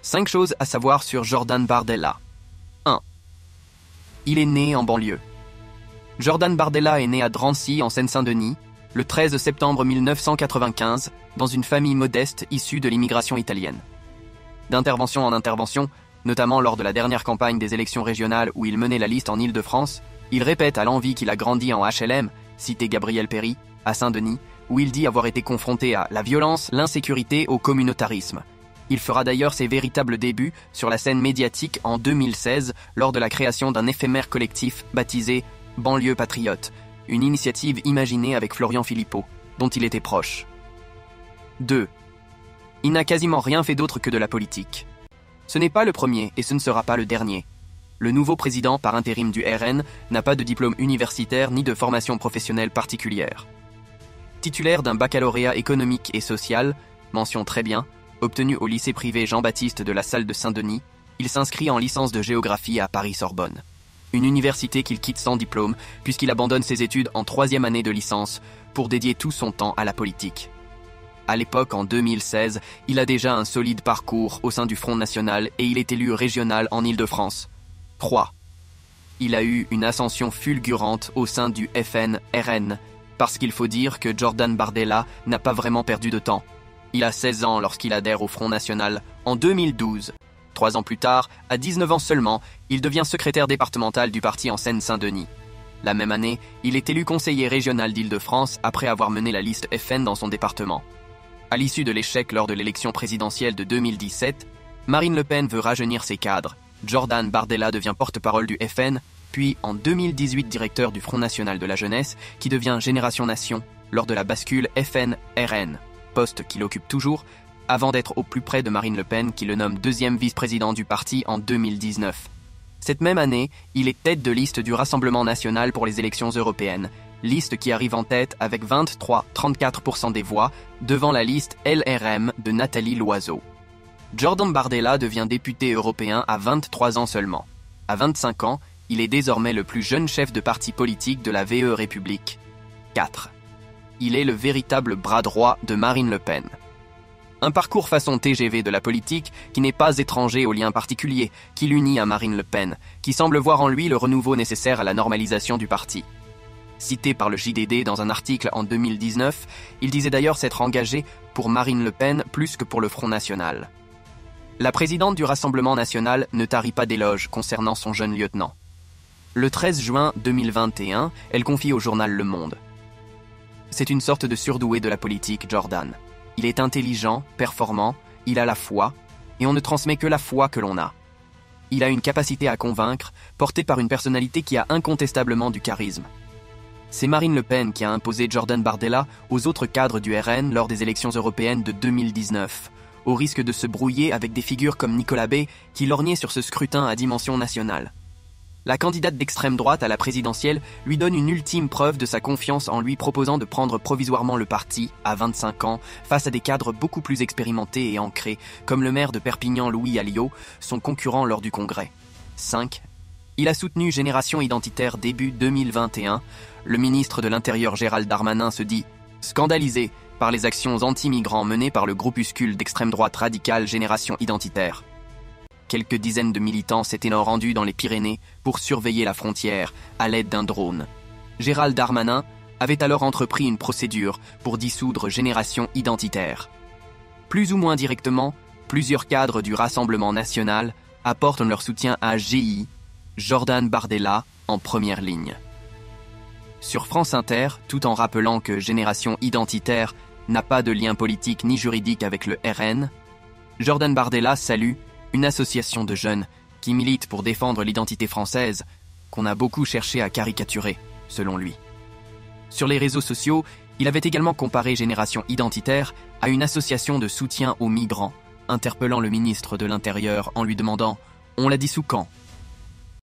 5 choses à savoir sur Jordan Bardella. 1. Il est né en banlieue. Jordan Bardella est né à Drancy, en Seine-Saint-Denis, le 13 septembre 1995, dans une famille modeste issue de l'immigration italienne. D'intervention en intervention, notamment lors de la dernière campagne des élections régionales où il menait la liste en Île-de-France, il répète à l'envi qu'il a grandi en HLM, cité Gabriel Péri, à Saint-Denis, où il dit avoir été confronté à la violence, l'insécurité, au communautarisme. Il fera d'ailleurs ses véritables débuts sur la scène médiatique en 2016 lors de la création d'un éphémère collectif baptisé Banlieue Patriote, une initiative imaginée avec Florian Philippot, dont il était proche. 2. Il n'a quasiment rien fait d'autre que de la politique. Ce n'est pas le premier et ce ne sera pas le dernier. Le nouveau président par intérim du RN n'a pas de diplôme universitaire ni de formation professionnelle particulière. Titulaire d'un baccalauréat économique et social, mention très bien, obtenu au lycée privé Jean-Baptiste de la Salle de Saint-Denis, il s'inscrit en licence de géographie à Paris-Sorbonne. Une université qu'il quitte sans diplôme puisqu'il abandonne ses études en 3e année de licence pour dédier tout son temps à la politique. À l'époque, en 2016, il a déjà un solide parcours au sein du Front National et il est élu régional en Île-de-France. 3. Il a eu une ascension fulgurante au sein du FN-RN, parce qu'il faut dire que Jordan Bardella n'a pas vraiment perdu de temps. Il a 16 ans lorsqu'il adhère au Front National en 2012. 3 ans plus tard, à 19 ans seulement, il devient secrétaire départemental du parti en Seine-Saint-Denis. La même année, il est élu conseiller régional d'Île-de-France après avoir mené la liste FN dans son département. À l'issue de l'échec lors de l'élection présidentielle de 2017, Marine Le Pen veut rajeunir ses cadres. Jordan Bardella devient porte-parole du FN, puis en 2018 directeur du Front National de la Jeunesse, qui devient Génération Nation lors de la bascule FN-RN, poste qu'il occupe toujours, avant d'être au plus près de Marine Le Pen qui le nomme 2e vice-président du parti en 2019. Cette même année, il est tête de liste du Rassemblement national pour les élections européennes, liste qui arrive en tête avec 23,34% des voix, devant la liste LRM de Nathalie Loiseau. Jordan Bardella devient député européen à 23 ans seulement. À 25 ans, il est désormais le plus jeune chef de parti politique de la VE République. 4. Il est le véritable bras droit de Marine Le Pen. Un parcours façon TGV de la politique qui n'est pas étranger au lien particulier qui l'unit à Marine Le Pen, qui semble voir en lui le renouveau nécessaire à la normalisation du parti. Cité par le JDD dans un article en 2019, il disait d'ailleurs s'être engagé pour Marine Le Pen plus que pour le Front National. La présidente du Rassemblement national ne tarit pas d'éloges concernant son jeune lieutenant. Le 13 juin 2021, elle confie au journal Le Monde. C'est une sorte de surdoué de la politique, Jordan. Il est intelligent, performant, il a la foi, et on ne transmet que la foi que l'on a. Il a une capacité à convaincre, portée par une personnalité qui a incontestablement du charisme. C'est Marine Le Pen qui a imposé Jordan Bardella aux autres cadres du RN lors des élections européennes de 2019, au risque de se brouiller avec des figures comme Nicolas Bay qui lorgnaient sur ce scrutin à dimension nationale. La candidate d'extrême droite à la présidentielle lui donne une ultime preuve de sa confiance en lui proposant de prendre provisoirement le parti, à 25 ans, face à des cadres beaucoup plus expérimentés et ancrés, comme le maire de Perpignan Louis Alliot, son concurrent lors du congrès. 5. Il a soutenu Génération Identitaire début 2021. Le ministre de l'Intérieur Gérald Darmanin se dit « scandalisé » par les actions anti-migrants menées par le groupuscule d'extrême droite radicale Génération Identitaire. Quelques dizaines de militants s'étaient rendus dans les Pyrénées pour surveiller la frontière à l'aide d'un drone. Gérald Darmanin avait alors entrepris une procédure pour dissoudre Génération Identitaire. Plus ou moins directement, plusieurs cadres du Rassemblement national apportent leur soutien à GI, Jordan Bardella en première ligne. Sur France Inter, tout en rappelant que Génération Identitaire n'a pas de lien politique ni juridique avec le RN, Jordan Bardella salue une association de jeunes qui milite pour défendre l'identité française qu'on a beaucoup cherché à caricaturer, selon lui. Sur les réseaux sociaux, il avait également comparé Génération Identitaire à une association de soutien aux migrants, interpellant le ministre de l'Intérieur en lui demandant « On l'a dit sous quand ?»